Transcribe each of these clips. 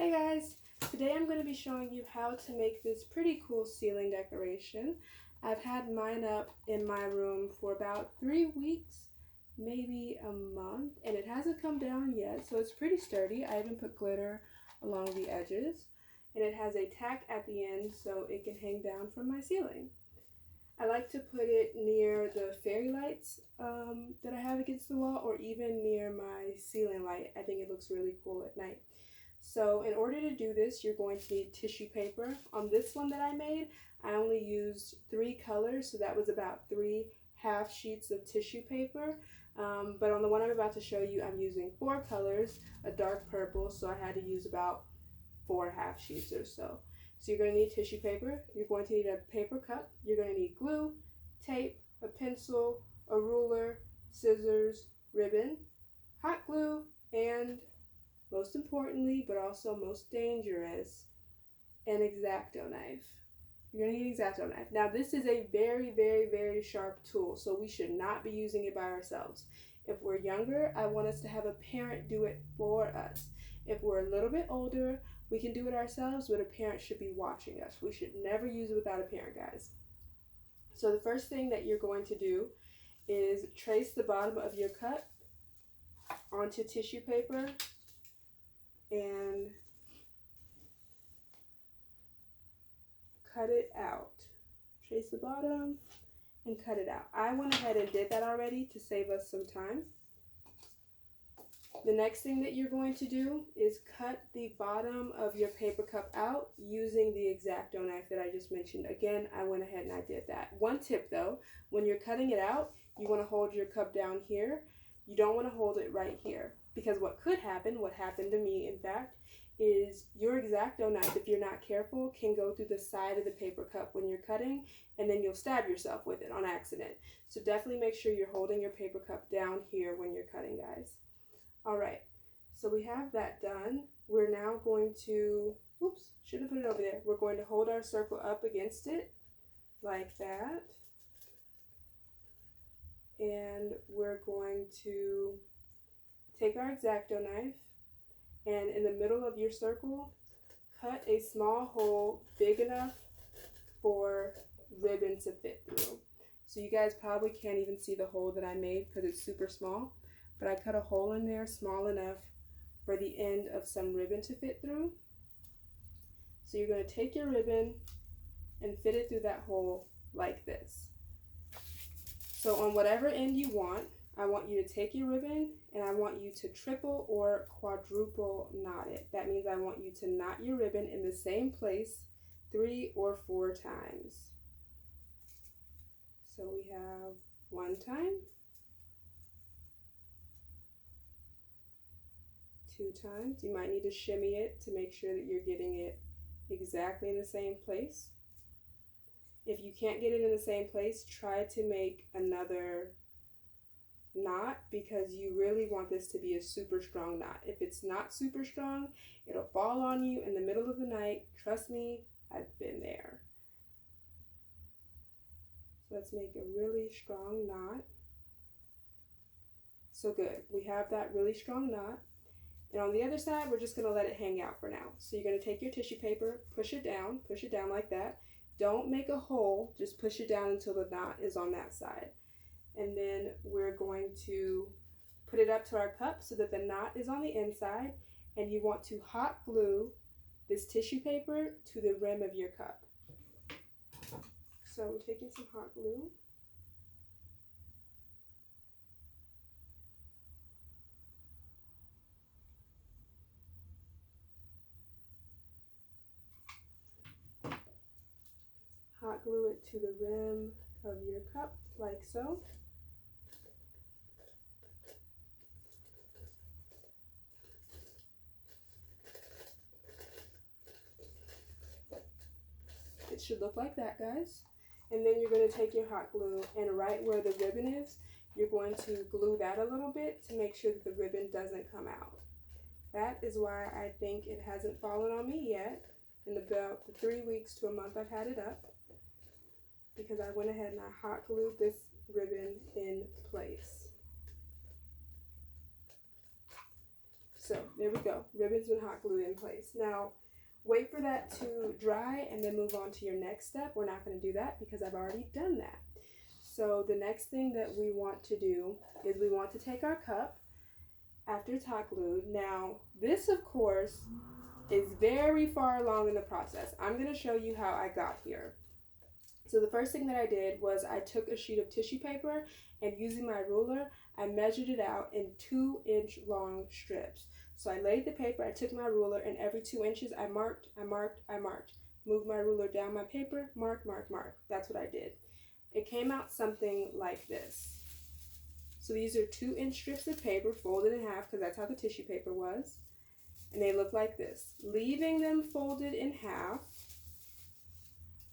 Hey guys, today I'm going to be showing you how to make this pretty cool ceiling decoration. I've had mine up in my room for about 3 weeks, maybe a month, and it hasn't come down yet, so it's pretty sturdy. I even put glitter along the edges, and it has a tack at the end so it can hang down from my ceiling. I like to put it near the fairy lights that I have against the wall, or even near my ceiling light. I think it looks really cool at night. So in order to do this, you're going to need tissue paper. On this one that I made, I only used 3 colors, so that was about 3 half sheets of tissue paper. But on the one I'm about to show you, I'm using 4 colors, a dark purple, so I had to use about 4 half sheets or so. So you're going to need tissue paper, you're going to need a paper cup, you're going to need glue, tape, a pencil, a ruler, scissors, ribbon, hot glue, and most importantly, but also most dangerous, an exacto knife. You're going to need an exacto knife. Now this is a very, very, very sharp tool, so we should not be using it by ourselves. If we're younger, I want us to have a parent do it for us. If we're a little bit older, we can do it ourselves, but a parent should be watching us. We should never use it without a parent, guys. So the first thing that you're going to do is trace the bottom of your cut onto tissue paper and cut it out. Trace the bottom and cut it out. I went ahead and did that already to save us some time. The next thing that you're going to do is cut the bottom of your paper cup out using the exacto knife that I just mentioned. Again, I went ahead and I did that. One tip though, when you're cutting it out, you want to hold your cup down here. You don't want to hold it right here, because what could happen, what happened to me in fact, is your exacto knife, if you're not careful, can go through the side of the paper cup when you're cutting, and then you'll stab yourself with it on accident. So definitely make sure you're holding your paper cup down here when you're cutting, guys. Alright, so we have that done. We're now going to, oops, shouldn't have put it over there. We're going to hold our circle up against it, like that. And we're going to take our exacto knife, and in the middle of your circle, cut a small hole big enough for ribbon to fit through. So you guys probably can't even see the hole that I made because it's super small, but I cut a hole in there small enough for the end of some ribbon to fit through. So you're going to take your ribbon and fit it through that hole like this. So on whatever end you want, I want you to take your ribbon and I want you to triple or quadruple knot it. That means I want you to knot your ribbon in the same place 3 or 4 times. So we have 1 time, 2 times. You might need to shimmy it to make sure that you're getting it exactly in the same place. If you can't get it in the same place, try to make another knot, because you really want this to be a super strong knot. If it's not super strong, it'll fall on you in the middle of the night. Trust me, I've been there. So let's make a really strong knot. So good, we have that really strong knot. And on the other side, we're just going to let it hang out for now. So you're going to take your tissue paper, push it down like that. Don't make a hole, just push it down until the knot is on that side. And then we're going to put it up to our cup so that the knot is on the inside, and you want to hot glue this tissue paper to the rim of your cup. So we're taking some hot glue. Hot glue it to the rim of your cup, like so. It should look like that, guys. And then you're going to take your hot glue, and right where the ribbon is, you're going to glue that a little bit to make sure that the ribbon doesn't come out. That is why I think it hasn't fallen on me yet in about the 3 weeks to a month I've had it up, because I went ahead and I hot glued this ribbon in place. So there we go. Ribbon's been hot glued in place. Now, wait for that to dry and then move on to your next step. We're not going to do that because I've already done that. So the next thing that we want to do is we want to take our cup after it's hot glued. Now, this, of course, is very far along in the process. I'm going to show you how I got here. So the first thing that I did was I took a sheet of tissue paper and using my ruler, I measured it out in 2-inch long strips. So I laid the paper, I took my ruler, and every 2 inches I marked. Moved my ruler down my paper, mark. That's what I did. It came out something like this. So these are 2-inch strips of paper folded in half because that's how the tissue paper was. And they look like this. Leaving them folded in half,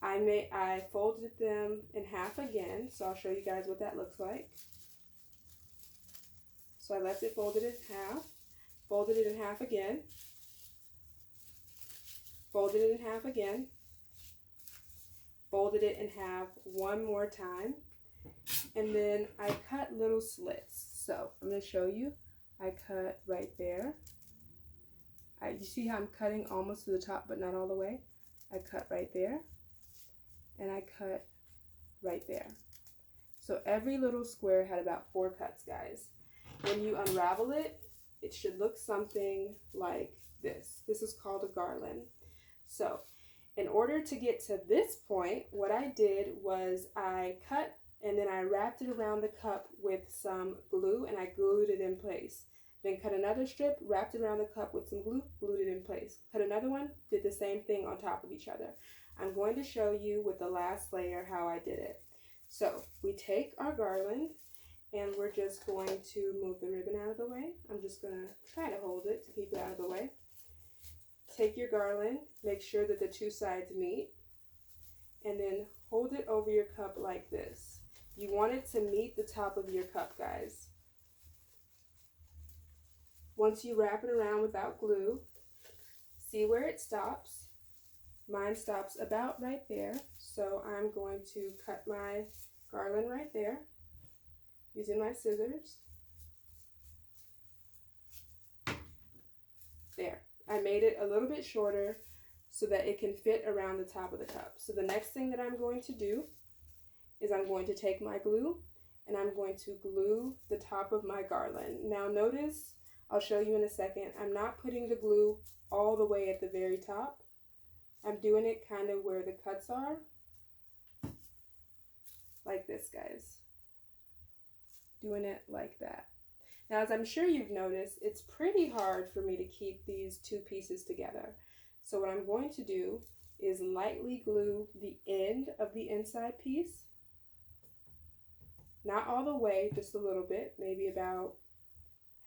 I folded them in half again, so I'll show you guys what that looks like. So I left it folded in half, folded it in half again, folded it in half again, folded it in half one more time, and then I cut little slits. So I'm going to show you. I cut right there. You see how I'm cutting almost to the top but not all the way? I cut right there. And I cut right there. So every little square had about 4 cuts, guys. When you unravel it, it should look something like this. This is called a garland. So in order to get to this point, what I did was I cut and then I wrapped it around the cup with some glue and I glued it in place. Then cut another strip, wrapped it around the cup with some glue, glued it in place. Cut another one, did the same thing on top of each other. I'm going to show you with the last layer how I did it. So we take our garland and we're just going to move the ribbon out of the way. I'm just going to try to hold it to keep it out of the way. Take your garland, make sure that the 2 sides meet, and then hold it over your cup like this. You want it to meet the top of your cup, guys. Once you wrap it around without glue, see where it stops. Mine stops about right there, so I'm going to cut my garland right there using my scissors. There. I made it a little bit shorter so that it can fit around the top of the cup. So the next thing that I'm going to do is I'm going to take my glue and I'm going to glue the top of my garland. Now notice, I'll show you in a second, I'm not putting the glue all the way at the very top. I'm doing it kind of where the cuts are, like this, guys. Doing it like that. Now, as I'm sure you've noticed, it's pretty hard for me to keep these 2 pieces together. So what I'm going to do is lightly glue the end of the inside piece. Not all the way, just a little bit, maybe about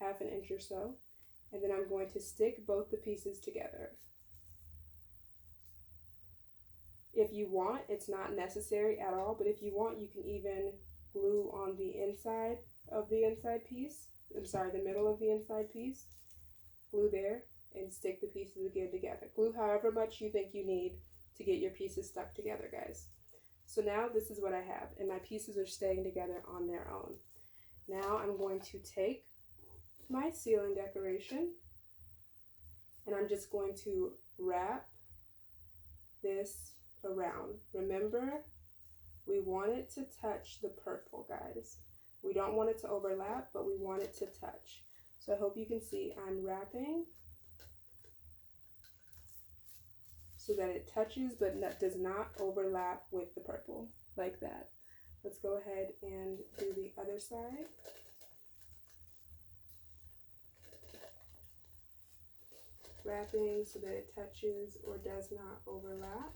½ inch or so. And then I'm going to stick both the pieces together. If you want, it's not necessary at all, but if you want, you can even glue on the inside of the inside piece. I'm sorry, the middle of the inside piece. Glue there and stick the pieces again together. Glue however much you think you need to get your pieces stuck together, guys. So now this is what I have, and my pieces are staying together on their own. Now I'm going to take my ceiling decoration and I'm just going to wrap this around. Remember, we want it to touch the purple, guys. We don't want it to overlap, but we want it to touch. So I hope you can see I'm wrapping so that it touches but does not overlap with the purple, like that. Let's go ahead and do the other side. Wrapping so that it touches or does not overlap.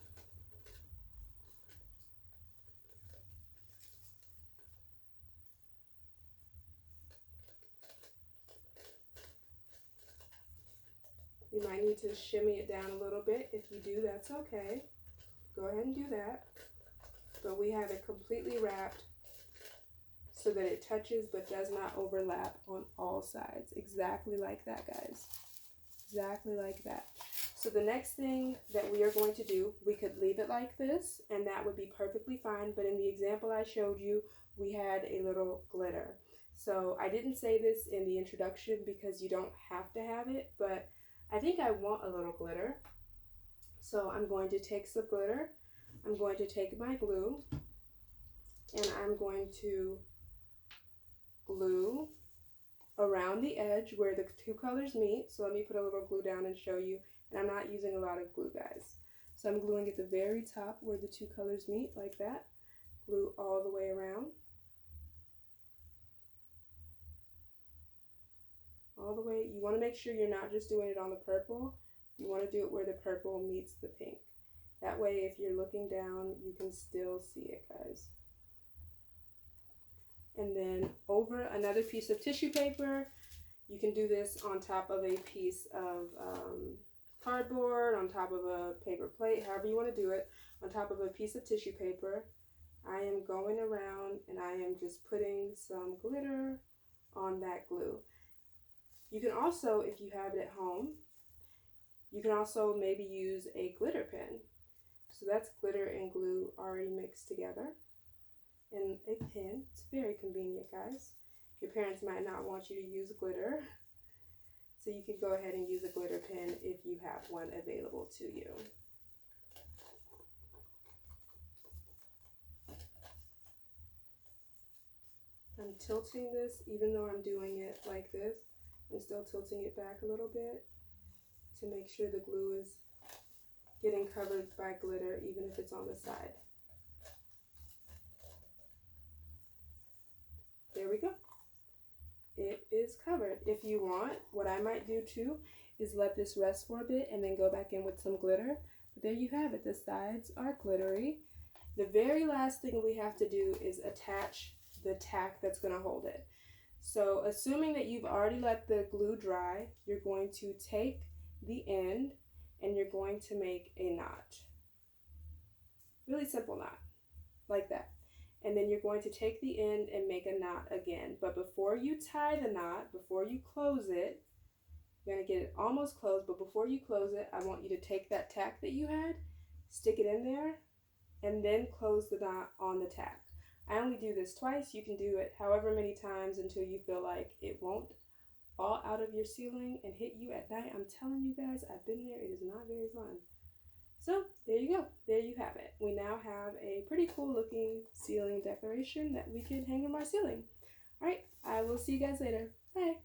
You might need to shimmy it down a little bit. If you do, that's okay. Go ahead and do that. But we have it completely wrapped so that it touches but does not overlap on all sides. Exactly like that, guys. Exactly like that. So the next thing that we are going to do, we could leave it like this and that would be perfectly fine. But in the example I showed you, we had a little glitter. So I didn't say this in the introduction because you don't have to have it, but I think I want a little glitter. So I'm going to take some glitter, I'm going to take my glue, and I'm going to glue around the edge where the two colors meet. So let me put a little glue down and show you. And I'm not using a lot of glue, guys. So I'm gluing at the very top where the two colors meet, like that. Glue all the way around. All the way. You want to make sure you're not just doing it on the purple. You want to do it where the purple meets the pink. That way, if you're looking down, you can still see it, guys. And then over another piece of tissue paper, you can do this on top of a piece of cardboard, on top of a paper plate, however you want to do it, on top of a piece of tissue paper. I am going around and I am just putting some glitter on that glue. You can also, if you have it at home, you can also maybe use a glitter pen. So that's glitter and glue already mixed together. And a pen. It's very convenient, guys. Your parents might not want you to use glitter, so you can go ahead and use a glitter pen if you have one available to you. I'm tilting this, even though I'm doing it like this, I'm still tilting it back a little bit to make sure the glue is getting covered by glitter, even if it's on the side. There we go. It is covered. If you want, what I might do too is let this rest for a bit and then go back in with some glitter. But there you have it. The sides are glittery. The very last thing we have to do is attach the tack that's going to hold it. So assuming that you've already let the glue dry, you're going to take the end and you're going to make a knot. Really simple knot, like that. And then you're going to take the end and make a knot again. But before you tie the knot, before you close it, you're going to get it almost closed, but before you close it, I want you to take that tack that you had, stick it in there, and then close the knot on the tack. I only do this twice. You can do it however many times until you feel like it won't fall out of your ceiling and hit you at night. I'm telling you guys, I've been there. It is not very fun. So there you go. There you have it. We now have a pretty cool looking ceiling decoration that we can hang on our ceiling. All right, I will see you guys later. Bye.